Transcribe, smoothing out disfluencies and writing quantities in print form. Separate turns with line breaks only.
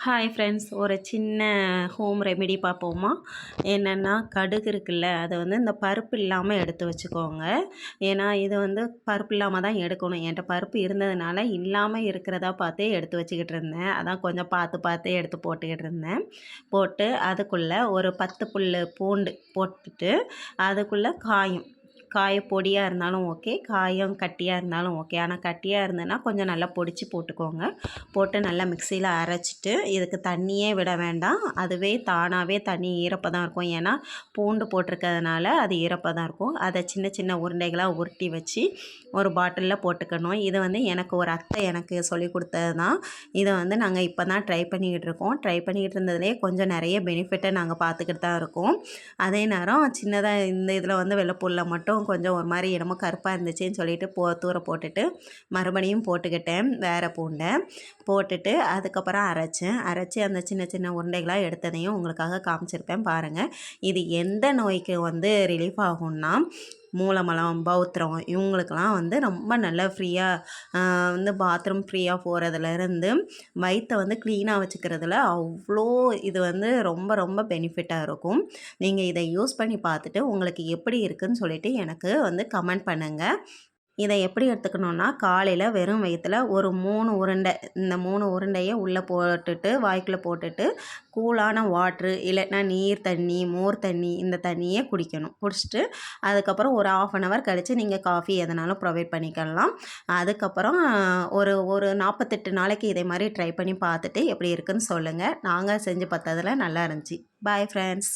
Hi friends, ஒரு சின்ன home remedy பார்ப்போமா? என்னென்னா, கடுகு இருக்குல்ல, அதை வந்து இந்த பருப்பு இல்லாமல் எடுத்து வச்சுக்கோங்க. ஏன்னா இது வந்து பருப்பு இல்லாமல் தான் எடுக்கணும். என்கிட்ட பருப்பு இருந்ததுனால இல்லாமல் இருக்கிறதா பார்த்தே எடுத்து வச்சுக்கிட்டு இருந்தேன். அதான் கொஞ்சம் பார்த்து பார்த்து எடுத்து போட்டுக்கிட்டு இருந்தேன். போட்டு அதுக்குள்ளே ஒரு 10 புல்லு பூண்டு போட்டுட்டு, அதுக்குள்ளே காயும் பொடியாக இருந்தாலும் ஓகே, காயம் கட்டியாக இருந்தாலும் ஓகே. ஆனால் கட்டியாக இருந்ததுன்னா கொஞ்சம் நல்லா பொடிச்சு போட்டுக்கோங்க. போட்டு நல்லா மிக்சியில் அரைச்சிட்டு, இதுக்கு தண்ணியே விட வேண்டாம். அதுவே தானாகவே தண்ணி ஈரப்பதம் இருக்கும். ஏன்னா பூண்டு போட்டிருக்கிறதுனால அது ஈரப்பதம் இருக்கும். அதை சின்ன சின்ன உருண்டைகளாக உருட்டி வச்சு ஒரு பாட்டிலில் போட்டுக்கணும். இது வந்து எனக்கு ஒரு அத்தை எனக்கு சொல்லிக் கொடுத்தது தான். இதை வந்து நாங்கள் இப்போ தான் ட்ரை பண்ணிக்கிட்டு இருக்கோம். ட்ரை பண்ணிக்கிட்டு இருந்ததுலேயே கொஞ்சம் நிறைய பெனிஃபிட்டை நாங்கள் பார்த்துக்கிட்டு தான் இருக்கோம். அதே நேரம் சின்னதாக இந்த இதில் வந்து வெள்ளைப்பூடில் மட்டும் கொஞ்சம் ஒரு மாதிரி என்னமோ கருப்பாக இருந்துச்சுன்னு சொல்லிட்டு தூர போட்டுட்டு மறுபடியும் போட்டுக்கிட்டேன் வேறு பூண்டை போட்டுட்டு அதுக்கப்புறம் அரைச்சி அந்த சின்ன சின்ன உருண்டைகளாக எடுத்ததையும் உங்களுக்காக காமிச்சிருப்பேன் பாருங்கள். இது எந்த நோய்க்கு வந்து ரிலீஃப் ஆகும்னா, மூலமலம், பௌத்திரம் இவங்களுக்கெல்லாம் வந்து ரொம்ப நல்லா ஃப்ரீயாக வந்து பாத்ரூம் ஃப்ரீயாக போகிறதுலேருந்து வயிற்றை வந்து க்ளீனாக வச்சுக்கிறதுல அவ்வளோ இது வந்து ரொம்ப ரொம்ப பெனிஃபிட்டாக இருக்கும். நீங்கள் இதை யூஸ் பண்ணி பார்த்துட்டு உங்களுக்கு எப்படி இருக்குதுன்னு சொல்லிவிட்டு எனக்கு வந்து கமெண்ட் பண்ணுங்கள். இதை எப்படி எடுத்துக்கணுன்னா, காலையில் வெறும் வயிற்றில் ஒரு 3 உருண்டை, இந்த 3 உருண்டையை உள்ளே போட்டுட்டு வாய்க்குள்ளே போட்டுட்டு கூலான வாட்ரு இல்லைன்னா நீர் தண்ணி, மோர் தண்ணி இந்த தண்ணியே குடிக்கணும். குடிச்சிட்டு அதுக்கப்புறம் ஒரு 1/2 அன் ஹவர் கழித்து நீங்கள் காஃபி எதனாலும் ப்ரொவைட் பண்ணிக்கலாம். அதுக்கப்புறம் ஒரு ஒரு 48 நாளைக்கு இதே மாதிரி ட்ரை பண்ணி பார்த்துட்டு எப்படி இருக்குதுன்னு சொல்லுங்கள். நாங்கள் செஞ்சு பார்த்ததில் நல்லா இருந்துச்சு. Bye friends.